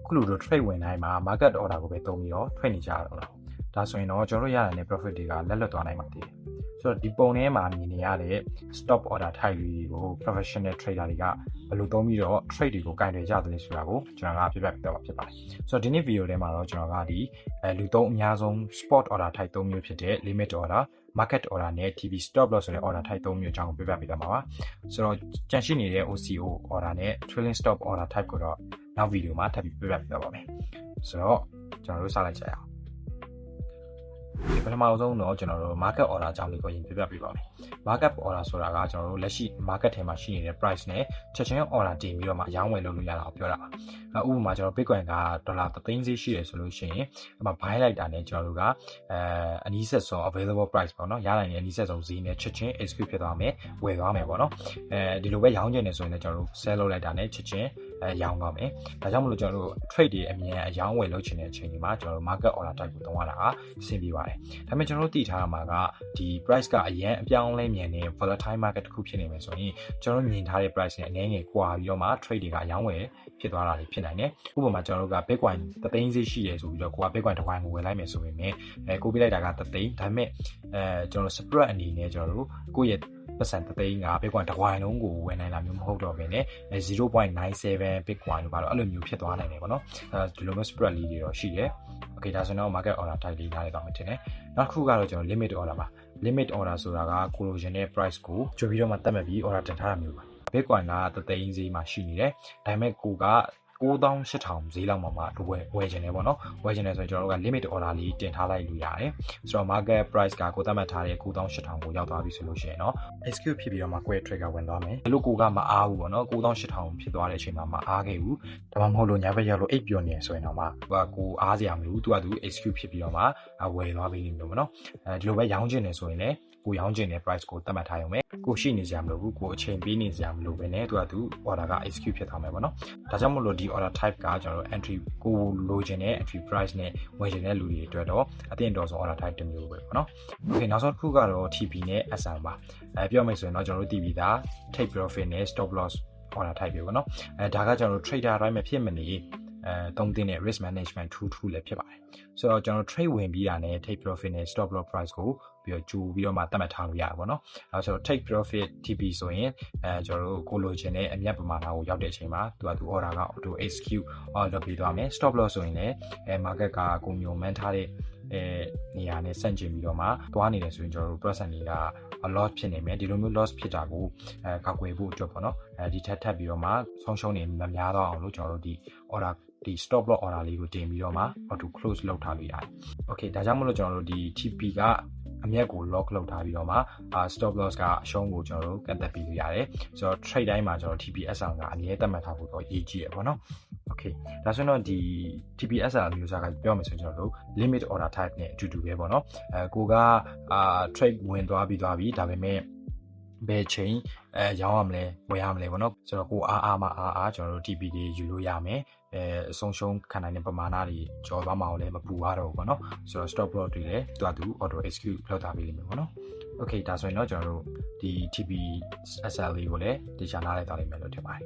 ခုလိုတို့ trade ဝင်တိုင်းမှာ market order ကိုပဲသုံးပြီးတော့ trade နေကြရတော့လားဒါဆိုရင်တော့ကျွန်တော်တို့ရတဲ့ profit တွေကလက်လွတ်သွားနိုင်ပါသေးတယ်ဆိုတော့ဒီပုံထဲမှာမြင်နေရတဲ့ stop order type တွေကို professional trader တွေကဘယ်လိုသုံးပြီးတော့ trade တွေကိုကင်တွယ်ကြသလဲဆိုတာကိုကျွန်တော်ကပြပြပြတော့ဖြစ်ပါတယ်ဆိုတော့ဒီနေ့ video ထဲမှာတော့ကျွန်တော်ကဒီလူသုံးအများဆုံး spot order type 3မျိုးဖြစ်တဲ့ limit order market order နဲ့ TP stop loss ဆိုတဲ့ order type 3မျိုးအကြောင်းကိုပြပြပေးသွားမှာပါဆိုတော့ကြန့်ရှိနေတဲ့ OCO order နဲ့ trailing stop order type ကိုတော့နောက် video မှာထပ်ပြီးပြပြပေးသွားပါမယ်ဆိုတော့ကျွန်တော်တို့စလိုက်ကြရအောင်ဒီပထမဆုံးတော့ကျွန်တော်တို့ market order အကြောင်းလေးကိုရင်ပြပြပေးပါမယ် market order ဆိုတာကကျွန်တော်တို့လက်ရှိ market ထဲမှာရှိနေတဲ့ price နဲ့ချက်ချင်း order တင်ပြီးတော့မှအရောင်းဝယ်လုပ်လို့ရတာကိုပြောတာပါဥပမာကျွန်တော် Bitcoin ကဒေါ်လာ3သိန်းဈေးရှိတယ်ဆိုလို့ရှိရင်အမှ buy လိုက်တာနဲ့ကျွန်တော်တို့ကအနီးဆက်ဆုံး available price ပေါ့နော်ရနိုင်တဲ့အနီးဆက်ဆုံးဈေးနဲ့ချက်ချင်း execute ဖြစ်သွားမယ်ဝယ်သွားမယ်ပေါ့နော်ဒီလိုပဲရောင်းချင်နေဆိုရင်လည်းကျွန်တော်တို့ sell လုပ်လိုက်တာနဲ့ချက်ချင်းရောင်းသွားမယ်ဒါကြောင့်မလို့ကျွန်တော်တို့ trade တွေအမြင်အရောင်းဝယ်လုပ်ချင်တဲ့အချိန်ဒီမှာကျွန်တော်တို့ market order type ကိုသုံးရတာအဆင်ပြေပါတယ်ဒါပေမဲ့ကျွန်တော်တို့သိထားရမှာကဒီ price ကအရင်အပြောင်းလဲမြန်နေ volatile market တစ်ခုဖြစ်နေမယ်ဆိုရင်ကျွန်တော်တို့မြင်ထားတဲ့ price နဲ့အနည်းငယ်ကွာပြီးတော့မှ trade တွေကအရောင်းဝယ်ဖြစ်သွားတာတွေဖြစ်နိုင်တယ်ဥပမာကျွန်တော်တို့က Bitcoin 3သိန်းဈေးရှိတယ်ဆိုပြီးတော့ကိုက Bitcoin တစ်ဝိုင်းကိုဝယ်လိုက်မယ်ဆိုပေမဲ့ကိုပြလိုက်တာက3သိန်းဒါပေမဲ့ကျွန်တော် spread အနေနဲ့ကျွန်တော်တို့ကိုယ့်ရဲ့ပတ်စံ3သိန်းက Bitcoin တစ်ဝိုင်းလုံးကိုဝယ်နိုင်တာမျိုးမဟုတ်တော့ဘဲနဲ့ 0.97 Bitcoin လို့ပါတော့အဲ့လိုမျိုးဖြစ်သွားနိုင်တယ်ပေါ့နော်ဒီလိုမျိုး spread လေးတွေတော့ရှိတယ် Okay ဒါဆိုတော့ market order type လေးနားလည်သွားမှထင်တယ်နောက်တစ်ခုကတော့ကျွန်တော် limit order ပါ limit order ဆိုတာကကိုလိုချင်တဲ့ price ကိုကြိုပြီးတော့မှသတ်မှတ်ပြီး order တင်ထားတာမျိုးပါ Bitcoin က3သိန်းဈေးမှာရှိနေတယ်ဒါပေမဲ့ကိုက98,000ဈေးလောက်မှာဝယ်ချင်တယ်ပေါ့နော်ဝယ်ချင်တယ်ဆိုရင်ကျွန်တော်တို့က limit order လေးတင်ထားလိုက်လို့ရတယ်ဆိုတော့ market price ကကိုသတ်မှတ်ထားတဲ့ 98,000ကိုရောက်သွားပြီဆိုလို့ရှိရင်เนาะ execute ဖြစ်ပြီးတော့မှ query trigger ဝင်သွားမယ်ဘလို့ကိုကမအားဘူးပေါ့နော်98,000ဖြစ်သွားတဲ့အချိန်မှာမအားခဲ့ဘူးဒါမှမဟုတ်လို့ညာဘက်ရောက်လို့အိပ်ပျော်နေဆိုရင်တော့မှကိုအားစရာမလိုဘူးသူကသူ execute ဖြစ်ပြီးတော့မှဝယ်သွားပြီလို့ပေါ့နော်ဒီလိုပဲရောင်းချင်တယ်ဆိုရင်လည်းကိုရောင်းချင်တဲ့ price ကိုသတ်မှတ်ထားရုံပဲကိုရှိနေစရာမလိုဘူးကိုအချိန်ပေးနေစရာမလိုဘဲနဲ့သူ order က execute ဖြစ်သွားမယ်ပေါ့နော်ဒါကြောင့်မို့လို့ဒီ order type ကကျွန်တော်တို့ entry ကိုလိုချင်တဲ့ entry price နဲ့ဝယ်ချင်တဲ့လူတွေအတွက်တော့အသင့်တော်ဆုံး order type တစ်မျိုးပဲပေါ့နော် Okay နောက်ဆုံးတစ်ခုကတော့ TP နဲ့ SM ပါပြောမယ်ဆိုရင်တော့ကျွန်တော်တို့သိပြီးသား take profit နဲ့ stop loss order type ပဲပေါ့နော်ဒါကကျွန်တော်တို့ trader တိုင်းမှာဖြစ်မနေသုံးသင့်တဲ့ risk management tool လည်းဖြစ်ပါတယ်ဆိုတော့ကျွန်တော် trade ဝင်ပြီးတာနဲ့ take profit နဲ့ stop loss price ကိုပြီးတော့ကြိုပြီးတော့မှသတ်မှတ်ထားလို့ရပါဘောเนาะအဲဆိုတော့ take profit TP ဆိုရင်ကျွန်တော်တို့ကိုလိုချင်တဲ့အမြတ်ပမာဏကိုရောက်တဲ့အချိန်မှာသူ order က auto execute order ပေးသွားမယ် stop loss ဆိုရင်လည်းmarket ကကိုမျိုးမှန်းထားတဲ့နေရာနဲ့ဆန့်ကျင်ပြီးတော့မှသွားနေတယ်ဆိုရင်ကျွန်တော်တို့ process တွေက loss ဖြစ်နေမယ်ဒီလိုမျိုး loss ဖြစ်တာကိုကောက်ွယ်ဖို့အတွက်ပေါ့เนาะဒီထပ်ပြီးတော့မှဆုံးရှုံးနေမများတော့အောင်လို့ကျွန်တော်တို့ဒီ order ဒီ stop loss order လေးကိုတင်ပြီးတော့မှ auto close လုပ်ထားလို့ရတယ် Okay ဒါကြောင့်မလို့ကျွန်တော်တို့ဒီ TP ကအမြတ်ကို lock လုပ်ထားပြီးတော့မှ stop loss ကအရှုံးကိုကျွန်တော်တို့ကန့်သက်ပြီးလို့ရတယ်ဆိုတော့ trade တိုင်းမှာကျွန်တော် TPSR ကအမြဲသတ်မှတ်ထားဖို့တော့အရေးကြီးရပါတော့ Okay ဒါဆိုတော့ဒီ TPSR မျိုးစားကပြောမယ်ဆိုရင်ကျွန်တော်တို့ limit order type နဲ့အတူတူပဲပေါ့နော်ကိုကtrade ဝင်သွားပြီးဒါပေမဲ့ဘယ်ချိန်ရောင်းရမလဲဝယ်ရမလဲပေါ့နော်ဆိုတော့ကိုအားကျွန်တော်တို့ TP တွေယူလို့ရမယ်အဆုံးရှုံးခံနိုင်တဲ့ပမာဏတွေကျော်သွားမှာလည်းမပူရတော့ဘူးပေါ့နော်ဆိုတော့ stop loss တွေလည်းသူ auto execute လုပ်ထားပေးလိမ့်မယ်ပေါ့နော် Okay ဒါဆိုရင်တော့ကျွန်တော်တို့ဒီ TP SL လေးကိုလည်းတရားနားလိုက်သွားလိမ့်မယ်လို့ထင်ပါတယ်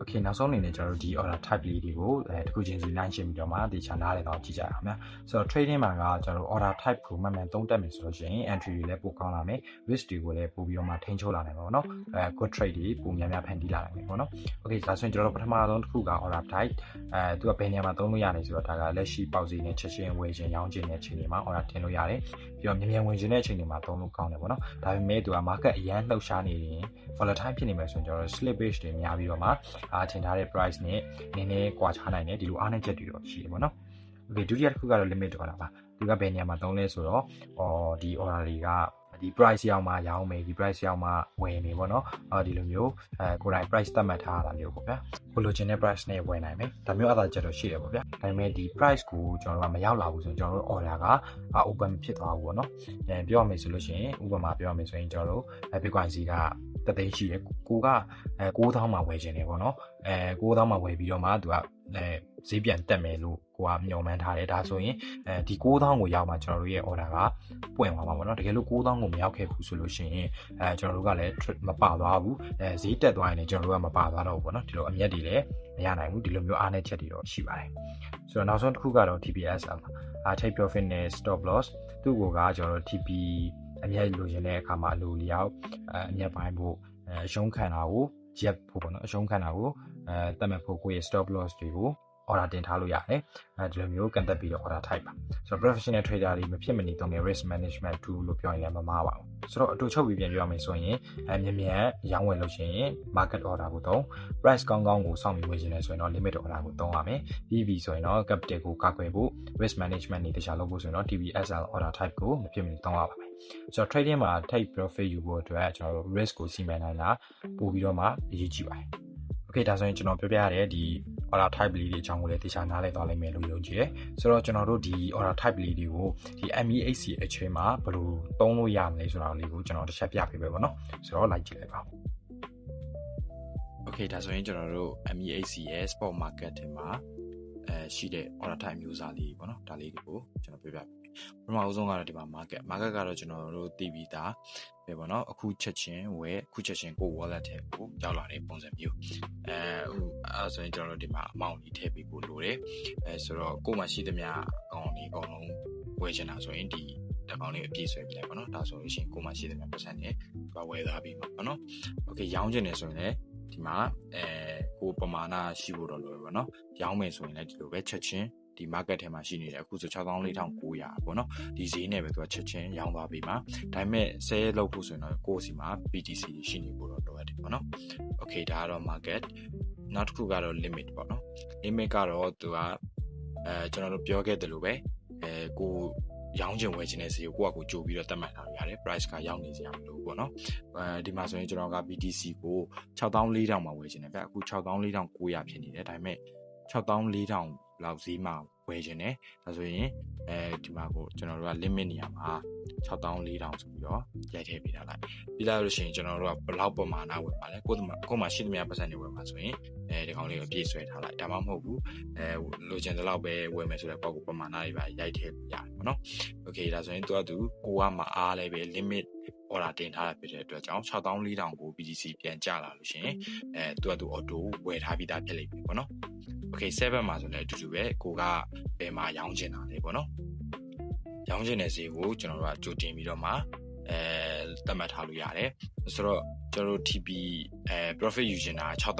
Okay နောက်ဆုံးအနေနဲ့ကျွန်တော်တို့ဒီ order type လေးတွေကိုတစ်ခုချင်းစီ line ရှင်းပြီးတော့မှဒီ channel လေးတော့ကြည့်ကြရအောင်နော်ဆိုတော့ trading မှာကကျွန်တော်တို့ order type ကိုမှန်မှန်သုံးတတ်မယ်ဆိုလို့ရှိရင် entry တွေလည်းပိုကောင်းလာမယ် risk တွေကိုလည်းပိုပြီးတော့မှထိန်းချုပ်လာနိုင်မှာပေါ့နော်good trade တွေပိုများများဖန်တီးလာနိုင်မယ်ပေါ့နော် Okay ဒါဆိုရင်ကျွန်တော်တို့ပထမဆုံးတစ်ခုက order type သူကဘယ်နေရာမှာသုံးလို့ရလဲဆိုတော့ဒါကလက်ရှိပေါက်စီနဲ့ချက်ချင်းဝယ်ခြင်းရောင်းခြင်းတဲ့အချိန်တွေမှာ order တင်လို့ရတယ်ပြီးတော့မြန်ဝင်ခြင်းတဲ့အချိန်တွေမှာသုံးလို့ကောင်းတယ်ပေါ့နော်ဒါပေမဲ့သူက market အရန်လှုပ်ရှားနေရင် volatile ဖြစ်နေမယ်ဆိုရင်ကျွန်တော်တို့ slippage တွေများပြီးတော့မှထင်ထားတဲ့ price နဲ့နည်းနည်းကွာခြားနိုင်တယ်ဒီလိုအားနည်းချက်တွေတော့ရှိတယ်ပေါ့နော် Okay ဒုတိယတစ်ခုကတော့ limit order ပါသူကဘယ်နေရာမှာသုံးလဲဆိုတော့ဒီ order တွေကဒီ price ရောက်မှရောင်းမယ်ဒီ price ရောက်မှဝယ်မယ်ပေါ့နော်ဒီလိုမျိုးကိုယ်တိုင် price သတ်မှတ်ထားတာမျိုးပေါ့ဗျာကိုလိုချင်တဲ့ price နဲ့ဝယ်နိုင်မယ်ဒါမျိုးအသာချက်တော့ရှိတယ်ပေါ့ဗျာဒါပေမဲ့ဒီ price ကိုကျွန်တော်တို့ကမရောက်လာဘူးဆိုရင်ကျွန်တော်တို့ order က open ဖြစ်သွားဘူးပေါ့နော်ပြောရမယ်ဆိုလို့ရှိရင်ဥပမာပြောရမယ်ဆိုရင်ကျွန်တော်တို့ Bitcoin စီကတသိန်းရှိတယ်ကိုက9000မှာဝယ်ခြင်းတယ်ပေါ့နော်9000မှာဝယ်ပြီးတော့မှသူက ဈေးပြန်တက်မယ်လို့ကိုကမျှော်မှန်းထားတယ်ဒါဆိုရင်ဒီ9000ကိုရောက်မှကျွန်တော်တို့ရဲ့ order ကပွင့်သွားမှာပေါ့နော်တကယ်လို့9000ကိုမရောက်ခဲ့ဘူးဆိုလို့ရှိရင်ကျွန်တော်တို့ကလည်းမပါသွားဘူးဈေးတက်သွားရင်လည်းကျွန်တော်တို့ကမပါသွားတော့ဘူးပေါ့နော်ဒီလိုအမြတ်တွေလည်းမရနိုင်ဘူးဒီလိုမျိုးအားနည်းချက်တွေတော့ရှိပါတယ်ဆိုတော့နောက်ဆုံးတစ်ခုကတော့ TPSL take profit နဲ့ stop loss သူ့ကိုကကျွန်တော်တို့ TP အမြတ်လိုချင်တဲ့အခါမှာအလိုလျောက်အမြတ်ပိုင်းဖို့ရှုံးခံတာကိုရက်ဖို့ပေါ့နော်အရှုံးခံတာကိုတတ်မှတ်ဖို့ကိုယ့်ရဲ့ stop loss တွေကို order တင်ထားလို့ရတယ်ဒီလိုမျိုးကန်တက်ပြီးတော့ order type ပါဆိုတော့ professional trader တွေမဖြစ်မနေတော့ငယ် risk management tool လို့ပြောရင်လည်းမမှားပါဘူးဆိုတော့အတူချုပ်ပြီးပြန်ပြောရမယ်ဆိုရင်မြန်ရောင်းဝယ်လို့ရှိရင် market order ကိုသုံး price ကောင်းကောင်းကိုစောင့်ပြီးဝယ်ခြင်းလဲဆိုရင်တော့ limit order ကိုသုံးရမယ်ပြီးဆိုရင်တော့ capital ကိုကာကွယ်ဖို့ risk management တွေတခြားလုပ်ဖို့ဆိုရင်တော့ TPSL order type ကိုမဖြစ်မနေသုံးရပါမယ်ဆိုတော့ trading မှာ take profit ယူဖို့အတွက်ကျွန်တော်တို့ risk ကိုစီမံနိုင်တာပို့ပြီးတော့မှအရေးကြီးပါတယ်Okay ဒါဆိုရင်ကျွန်တော်ပြောပြရတဲ့ဒီ order type လေးတွေအကြောင်းကိုလည်းတခြားနားလည်သွားလိမ့်မယ်လို့ယုံကြည်တယ်ဆိုတော့ကျွန်တော်တို့ဒီ order type လေးတွေကိုဒီ MEHC အချိန်မှာဘယ်လိုသုံးလို့ရမလဲဆိုတာလေးကိုကျွန်တော်တစ်ချက်ပြပေးပဲပေါ့နော်ဆိုတော့လိုက်ကြည့်လိုက်ပါ Okay ဒါဆိုရင်ကျွန်တော်တို့ MEHC ရဲ့ spot market တွေမှာရှိတဲ့ order type မျိုးစားလေးပေါ့နော်ဒါလေးတွေကိုကျွန်တော်ပြပြပထမအဆုံးကတော့ဒီမှာ market ကတော့ကျွန်တော်တို့သိပြီးသားပဲပေါ့နော်အခုချက်ချင်းဝယ်အခုချက်ချင်းကို wallet ထဲကိုရောက်လာတဲ့ပုံစံမျိုးအဲ့ဆိုရင်ကျွန်တော်တို့ဒီမှာ amount ကြီးထည့်ပေးဖို့လိုတယ်ဆိုတော့ကိုယ်မှာရှိသမျှအကောင်လေးအကုန်လုံးဝယ်ချင်တာဆိုရင်ဒီတစ်ကောင်လေးအပြည့်ဆွဲပြလိုက်ပေါ့နော်ဒါဆိုလို့ရှိရင်ကိုယ်မှာရှိသမျှ percent နဲ့ဝယ်သားပြီးမှာပေါ့နော် Okay ရောင်းချင်တယ်ဆိုရင်လည်းဒီမှာကိုပမာဏရှိဖို့တော့လိုပဲပေါ့နော်ရောင်းမယ်ဆိုရင်လည်းဒီလိုပဲချက်ချင်းဒီ market ထဲမှာရှိနေတယ်အခုဆို 64,900 ပေါ့နော်ဒီဈေးနဲ့ပဲသူကချက်ချင်းရောင်းသွားပြီးမှာဒါပေမဲ့ sell လုပ်ဖို့ဆိုရင်တော့ကိုယ့်စီမှာ BTC ရှိနေဖို့တော့လိုရတယ်ပေါ့နော် Okay ဒါကတော့ market နောက်တစ်ခုကတော့ limit ပေါ့နော် limit ကတော့သူကကျွန်တော်တို့ပြောခဲ့တယ်လို့ပဲကိုရောင်းချင်ဝယ်ချင်တဲ့စီကိုကိုယ့်အကူကြိုပြီးတော့တတ်မှတ်ထားရတယ် price ကရောက်နေစရာမလိုဘူးပေါ့နော်ဒီမှာဆိုရင်ကျွန်တော်က BTC ကို64,000မှာဝယ်ချင်တယ်ဗျအခု64,900ဖြစ်နေတယ်ဒါပေမဲ့64,000လောက်ဈေးမှာဝယ်ချင်တယ်ဒါဆိုရင်ဒီမှာကိုကျွန်တော်တို့က limit နေရာမှာ64,000ဆိုပြီးတော့ရိုက်ထည့်ပေးထားလိုက်ပြီးလာလို့ရှိရင်ကျွန်တော်တို့ကဘယ်လောက်ပမာဏဝယ်ပါလဲကိုယ်မှာရှိသမျှ percent တွေဝယ်ပါဆိုရင်ဒီကောင်လေးကိုပြည့်ဆွဲထားလိုက်ဒါမှမဟုတ်ဘူးလိုချင်တဲ့လောက်ပဲဝယ်မယ်ဆိုတဲ့ပေါ့ကိုပမာဏတွေပါရိုက်ထည့်လို့ရတယ်ပေါ့နော် Okay ဒါဆိုရင်သူကမအားလဲပဲ limit order တင်ထားတာဖြစ်တဲ့အတွက်ကြောင့်64,000ကို BTC ပြန်ကျလာလို့ရှိရင်သူ auto ဝယ်ထားပြီးသားဖြစ်လိမ့်မယ်ပေါ့နော် Okay 7မှာဆိုလည်းအတူတူပဲကိုကဘယ်မှာရောင်းချင်တာလဲပေါ့နော်ရောင်းချင်တဲ့ဈေးကိုကျွန်တော်တို့ကကြိုတင်ပြီးတော့မှသတ်မှတ်ထားလို့ရတယ်ဆိုတော့ကျွန်တော်တို့ TP profit ယူချင်တာ6,000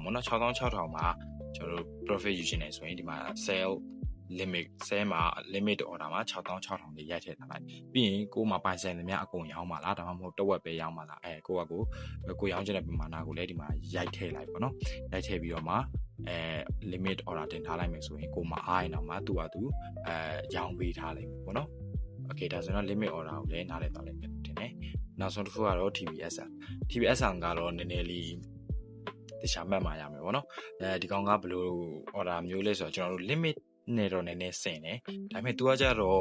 ပေါ့နော်6,600မှာကျွန်တော်တို့ profit ယူချင်တယ်ဆိုရင်ဒီမှာ sell limit order မှာ6,600လေးရိုက်ထည့်ထားလိုက်ပြီးရင်ကိုမှပိုင်ဆိုင်သမျှအကုန်ရောင်းပါလားဒါမှမဟုတ်တဝက်ပဲရောင်းပါလားကိုရောင်းချင်တဲ့ပမာဏကိုလည်းဒီမှာရိုက်ထည့်လိုက်ပေါ့နော်ရိုက်ထည့်ပြီးတော့မှlimit order တင်ထားလိုက်မယ်ဆိုရင်ကိုမှအားရင်တော့မှသူရောင်းပေးထားလိုက်မယ်ပေါ့နော် Okay ဒါဆိုတော့ limit order ကိုလည်းနားလည်သွားလိမ့်မယ်ထင်တယ်နောက်ဆုံးတစ်ခုကတော့ TPSL ကတော့နည်းနည်းလေးတခြားမှတ်မှာရမယ်ပေါ့နော်ဒီကောင်ကဘယ်လို order မျိုးလဲဆိုတော့ကျွန်တော်တို့ limit နဲ့တော့နည်းနည်းဆင်တယ်ဒါပေမဲ့သူကကြတော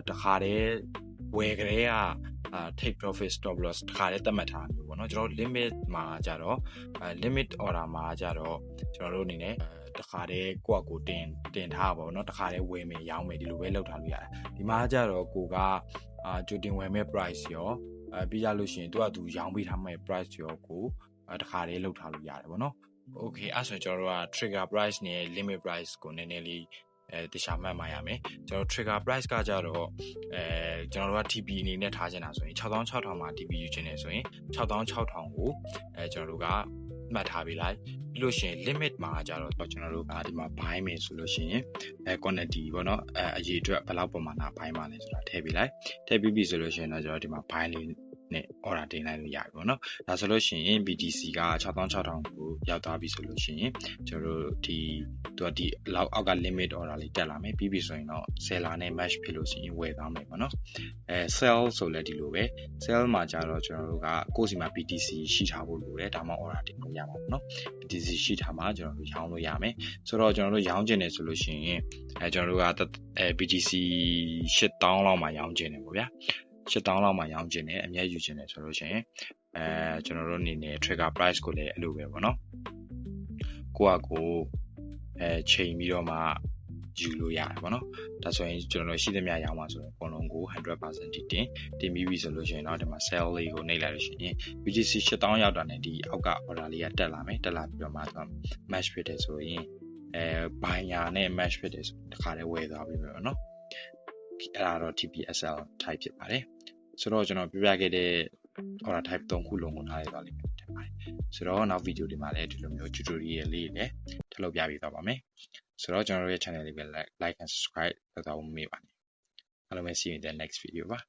့တခါတည်းဝယ်ကြတဲ့ကtake profit stop loss တခါတည်းသတ်မှတ်ထားမျိုးပေါ့နော်ကျွန်တော်တို့ limit မှာကြတော့limit order မှာကြတော့ကျွန်တော်တို့အနေနဲ့တခါတည်းကိုယ့်အကိုတင်ထားပါဘောเนาะတခါတည်းဝယ်မယ်ရောင်းမယ်ဒီလိုပဲလုပ်ထားလို့ရတယ်ဒီမှာကြတော့ကိုကကြိုတင်ဝယ်မဲ့ price ရောပြီးရလို့ရှိရင်သူရောင်းပေးထားမဲ့ price ရောကိုတခါတည်းလုပ်ထားလို့ရတယ်ပေါ့နော် Okay အဲ့ဆိုရင်ကျွန်တော်တို့က trigger price နဲ့ limit price ကိုနည်းနည်းလေးတခြားမှတ်မှာရမယ်ကျွန်တော် trigger price ကကြတော့ကျွန်တော်တို့က TP အနေနဲ့ထားချင်တာဆိုရင်66,000မှာ TP ယူချင်တယ်ဆိုရင်66,000ကိုကျွန်တော်တို့ကမှတ်ထားပေးလိုက်ပြီးလို့ရှိရင် limit မှာကြတော့ကျွန်တော်တို့ကဒီမှာ buy မယ်ဆိုလို့ရှိရင်quantity ပေါ့နော်အရေးအတွက်ဘယ်လောက်ပမာဏ buy မှာလဲဆိုတာထည့်ပေးလိုက်ထည့်ပြီးပြီဆိုလို့ရှိရင်တော့ကျွန်တော်ဒီမှာ buy လေးနဲ့ order တင်လိုက်လို့ရပြီပေါ့နော်ဒါဆိုလို့ရှိရင် BTC က66,000ကိုရောက်သွားပြီဆိုလို့ရှိရင်ကျွန်တော်တို့ဒီလောက်အောက်က limit order လေးတက်လာမယ်ပြီးပြီဆိုရင်တော့ seller နဲ့ match ဖြစ်လို့ရှိရင်ဝယ်သွားမယ်ပေါ့နော်sell ဆိုလည်းဒီလိုပဲ sell မှာကြတော့ကျွန်တော်တို့ကကိုယ့်စီမှာ BTC ရှိထားဖို့လိုတယ်ဒါမှ order တင်လို့ရမှာပေါ့နော် BTC ရှိထားမှာကျွန်တော်တို့ရောင်းလို့ရမယ်ဆိုတော့ကျွန်တော်တို့ရောင်းချင်တယ်ဆိုလို့ရှိရင်ကျွန်တော်တို့ကBTC 8,000လောက်မှာရောင်းချင်တယ်ပေါ့ဗျာ8,000လောက်မှာရောင်းချင်တယ်အမြတ်ယူချင်တယ်ဆိုလို့ရှိရင်ကျွန်တော်တို့အနေနဲ့ trigger price ကိုလည်းအဲ့လိုပဲပေါ့နော် ကိုချိန်ပြီးတော့မှယူလို့ရတယ်ပေါ့နော်ဒါဆိုရင်ကျွန်တော်ရှိသမျှရောင်းပါဆိုရင်အကုန်လုံးကို 100% တင်ပြီးပြီဆိုလို့ရှိရင်တော့ဒီမှာ sell လေးကိုနှိပ်လိုက်လို့ရှိရင် UGC 8000ရောက်တာနဲ့ဒီအောက်က order လေးကတက်လာမယ်တက်လာပြီးတော့မှ match ဖြစ်တယ်ဆိုရင်buyer နဲ့ match ဖြစ်တယ်ဆိုတခါတည်းဝယ်သွားပြီပေါ့နော်အဲ့ဒါတော့ TPSL type ဖြစ်ပါတယ်ဆိုတော့ကျွန်တော်ပြပြခဲ့တဲ့ order type 3ခုလုံးကိုနားလည်သွားလိမ့်မယ်ထင်ပါတယ်ဆိုတော့နောက်ဗီဒီယိုတွေမှာလည်းဒီလိုမျိုး tutorial လေးလည်းထပ်လုပ်ပြပေးသွားပါမယ်ဆိုတော့ကျွန်တော်တို့ရဲ့ channel လေးပဲ like and subscribe လုပ်သွားဖို့မမေ့ပါနဲ့အားလုံးပဲ see you in the next video ပါ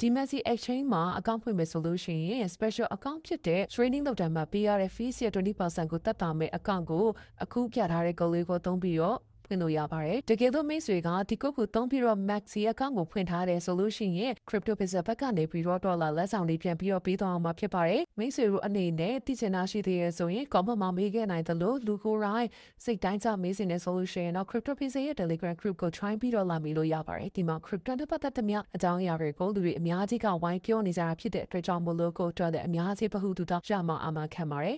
ဒီ Messi Exchange မှာ account ဖွင့်မယ်ဆိုလို့ရှိရင် special account ဖြစ်တဲ့ training လုပ်တဲ့မှာပေးရတဲ့ fees ရဲ့ 20% ကိုသက်သာမဲ့ account ကိုအခုပြထားတဲ့ code လေးကိုသုံးပြီးတော့ဖွင့်လို့ရပါတယ်တကယ်လို့မိတ်ဆွေကဒီ code ကိုသုံးပြီးတော့ Maxi account ကိုဖွင့်ထားတယ်ဆိုလို့ရှိရင် crypto business ဘက်ကနေပြီးတော့ဒေါ်လာလက်ဆောင်လေးပြန်ပြီးတော့ပေးသွားအောင်မှာဖြစ်ပါတယ်မိတ်ဆွေတို့အနေနဲ့သိချင်တာရှိသေးရဆိုရင် comment မှာမေးခဲ့နိုင်သလိုလူကိုယ်တိုင်စိတ်တိုင်းကျမေးစင်တဲ့ solution တော့ crypto business ရဲ့ Telegram group ကို try ပြီးတော့လာမေးလို့ရပါတယ်ဒီမှာ crypto နဲ့ပတ်သက်တဲ့များအကြောင်းအရာတွေကိုလူတွေအများကြီးကဝိုင်းပြောနေကြတာဖြစ်တဲ့အတွက်ကြောင့်မို့လို့ကိုအတွက်လည်းအများကြီးဗဟုသုတရမှာအမှန်ခံပါတယ်